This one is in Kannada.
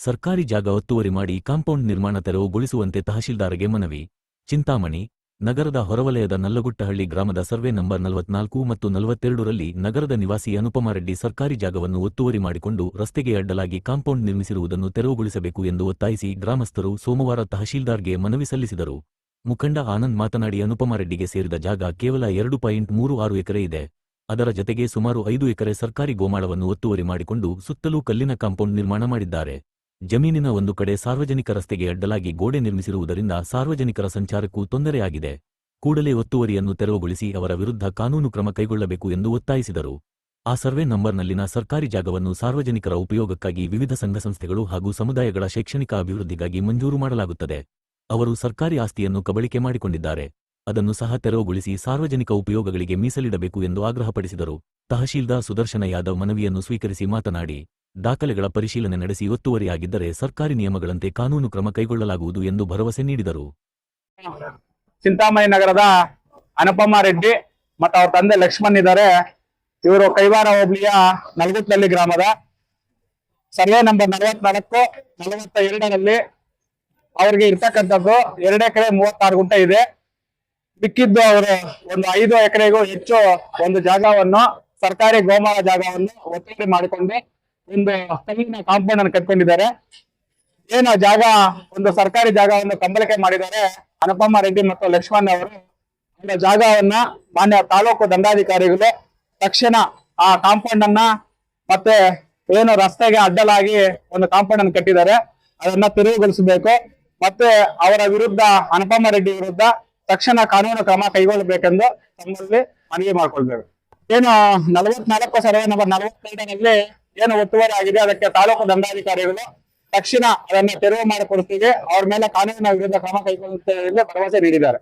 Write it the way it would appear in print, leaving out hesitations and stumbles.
ಸರ್ಕಾರಿ ಜಾಗ ಒತ್ತುವರಿ ಮಾಡಿ ಕಾಂಪೌಂಡ್ ನಿರ್ಮಾಣ ತೆರವುಗೊಳಿಸುವಂತೆ ತಹಶೀಲ್ದಾರ್ಗೆ ಮನವಿ. ಚಿಂತಾಮಣಿ ನಗರದ ಹೊರವಲಯದ ನಲ್ಲಗುಟ್ಟಹಳ್ಳಿ ಗ್ರಾಮದ ಸರ್ವೆ ನಂಬರ್ 44 ಮತ್ತು 42ರಲ್ಲಿ ನಗರದ ನಿವಾಸಿ ಅನುಪಮಾರೆಡ್ಡಿ ಸರ್ಕಾರಿ ಜಾಗವನ್ನು ಒತ್ತುವರಿ ಮಾಡಿಕೊಂಡು ರಸ್ತೆಗೆ ಅಡ್ಡಲಾಗಿ ಕಾಂಪೌಂಡ್ ನಿರ್ಮಿಸಿರುವುದನ್ನು ತೆರವುಗೊಳಿಸಬೇಕು ಎಂದು ಒತ್ತಾಯಿಸಿ ಗ್ರಾಮಸ್ಥರು ಸೋಮವಾರ ತಹಶೀಲ್ದಾರ್ಗೆ ಮನವಿ ಸಲ್ಲಿಸಿದರು. ಮುಖಂಡ ಆನಂದ್ ಮಾತನಾಡಿ, ಅನುಪಮಾರೆಡ್ಡಿಗೆ ಸೇರಿದ ಜಾಗ ಕೇವಲ 2.36 ಎಕರೆ ಇದೆ. ಅದರ ಜತೆಗೆ ಸುಮಾರು 5 ಎಕರೆ ಸರ್ಕಾರಿ ಗೋಮಾಳವನ್ನು ಒತ್ತುವರಿ ಮಾಡಿಕೊಂಡು ಸುತ್ತಲೂ ಕಲ್ಲಿನ ಕಾಂಪೌಂಡ್ ನಿರ್ಮಾಣ ಮಾಡಿದ್ದಾರೆ. ಜಮೀನಿನ ಒಂದು ಕಡೆ ಸಾರ್ವಜನಿಕ ರಸ್ತೆಗೆ ಅಡ್ಡಲಾಗಿ ಗೋಡೆ ನಿರ್ಮಿಸಿರುವುದರಿಂದ ಸಾರ್ವಜನಿಕರ ಸಂಚಾರಕ್ಕೂ ತೊಂದರೆಯಾಗಿದೆ. ಕೂಡಲೇ ಒತ್ತುವರಿಯನ್ನು ತೆರವುಗೊಳಿಸಿ ಅವರ ವಿರುದ್ಧ ಕಾನೂನು ಕ್ರಮ ಕೈಗೊಳ್ಳಬೇಕು ಎಂದು ಒತ್ತಾಯಿಸಿದರು. ಆ ಸರ್ವೆ ನಂಬರ್ನಲ್ಲಿನ ಸರ್ಕಾರಿ ಜಾಗವನ್ನು ಸಾರ್ವಜನಿಕರ ಉಪಯೋಗಕ್ಕಾಗಿ ವಿವಿಧ ಸಂಘ ಸಂಸ್ಥೆಗಳು ಹಾಗೂ ಸಮುದಾಯಗಳ ಶೈಕ್ಷಣಿಕ ಅಭಿವೃದ್ಧಿಗಾಗಿ ಮಂಜೂರು ಮಾಡಲಾಗುತ್ತದೆ. ಅವರು ಸರ್ಕಾರಿ ಆಸ್ತಿಯನ್ನು ಕಬಳಿಕೆ ಮಾಡಿಕೊಂಡಿದ್ದಾರೆ. ಅದನ್ನು ಸಹ ತೆರವುಗೊಳಿಸಿ ಸಾರ್ವಜನಿಕ ಉಪಯೋಗಗಳಿಗೆ ಮೀಸಲಿಡಬೇಕು ಎಂದು ಆಗ್ರಹಪಡಿಸಿದರು. ತಹಶೀಲ್ದಾರ್ ಸುದರ್ಶನ ಯಾದವ್ ಮನವಿಯನ್ನು ಸ್ವೀಕರಿಸಿ ಮಾತನಾಡಿ, ದಾಖಲೆಗಳ ಪರಿಶೀಲನೆ ನಡೆಸಿ ಒತ್ತುವರಿಯಾಗಿದ್ದರೆ ಸರ್ಕಾರಿ ನಿಯಮಗಳಂತೆ ಕಾನೂನು ಕ್ರಮ ಕೈಗೊಳ್ಳಲಾಗುವುದು ಎಂದು ಭರವಸೆ ನೀಡಿದರು. ಚಿಂತಾಮಣಿ ನಗರದ ಅನುಪಮಾರೆಡ್ಡಿ ಮತ್ತು ಅವ್ರ ತಂದೆ ಲಕ್ಷ್ಮಣ್ ಇದ್ದಾರೆ. ಇವರು ಕೈವಾರ ಹೋಬಳಿಯ ನಲ್ಗುತ್ತಳ್ಳಿ ಗ್ರಾಮದ ಸರ್ವೆ ನಂಬರ್ 44, 42ರಲ್ಲಿ ಅವ್ರಿಗೆ ಇರ್ತಕ್ಕಂಥದ್ದು 2 ಎಕರೆ 36 ಗುಂಟೆ ಇದೆ. ಮಿಕ್ಕಿದ್ದು ಅವರು ಒಂದು 5 ಎಕರೆಗೂ ಹೆಚ್ಚು ಒಂದು ಜಾಗವನ್ನು ಸರ್ಕಾರಿ ಗೋಮಾಳ ಜಾಗವನ್ನು ಒತ್ತುವರಿ ಮಾಡಿಕೊಂಡು ಒಂದು ಕಲ್ಲಿನ ಕಾಂಪೌಂಡ್ ಅನ್ನು ಕಟ್ಕೊಂಡಿದ್ದಾರೆ. ಏನು ಜಾಗ ಒಂದು ಸರ್ಕಾರಿ ಜಾಗವನ್ನು ಕಬಳಿಕೆ ಮಾಡಿದ್ದಾರೆ ಅನುಪಮಾರೆಡ್ಡಿ ಮತ್ತು ಲಕ್ಷ್ಮಣ್ ಅವರು. ಅವರ ಜಾಗವನ್ನ ಮಾನ್ಯ ತಾಲೂಕು ದಂಡಾಧಿಕಾರಿಗಳು ತಕ್ಷಣ ಆ ಕಾಂಪೌಂಡ್ ಅನ್ನ ಮತ್ತೆ ಏನು ರಸ್ತೆಗೆ ಅಡ್ಡಲಾಗಿ ಒಂದು ಕಾಂಪೌಂಡ್ ಅನ್ನು ಕಟ್ಟಿದ್ದಾರೆ ಅದನ್ನ ತೆರವುಗೊಳಿಸಬೇಕು. ಮತ್ತೆ ಅವರ ವಿರುದ್ಧ ಅನುಪಮಾರೆಡ್ಡಿ ವಿರುದ್ಧ ತಕ್ಷಣ ಕಾನೂನು ಕ್ರಮ ಕೈಗೊಳ್ಳಬೇಕೆಂದು ತಮ್ಮಲ್ಲಿ ಮನವಿ ಮಾಡಿಕೊಳ್ಬೇಕು. ಏನು 44 ಸರ್ವೆ ನಂಬರ್ 42ರಲ್ಲಿ ಏನು ಒತ್ತುವರಿ ಆಗಿದೆ ಅದಕ್ಕೆ ತಾಲೂಕು ದಂಡಾಧಿಕಾರಿಗಳು ತಕ್ಷಣ ಅದನ್ನ ತೆರವು ಮಾಡಿಕೊಡ್ತೀವಿ, ಅವ್ರ ಮೇಲೆ ಕಾನೂನಿನ ವಿರುದ್ಧ ಕ್ರಮ ಕೈಗೊಳ್ಳುತ್ತೇವೆ ಎಂದು ಭರವಸೆ ನೀಡಿದ್ದಾರೆ.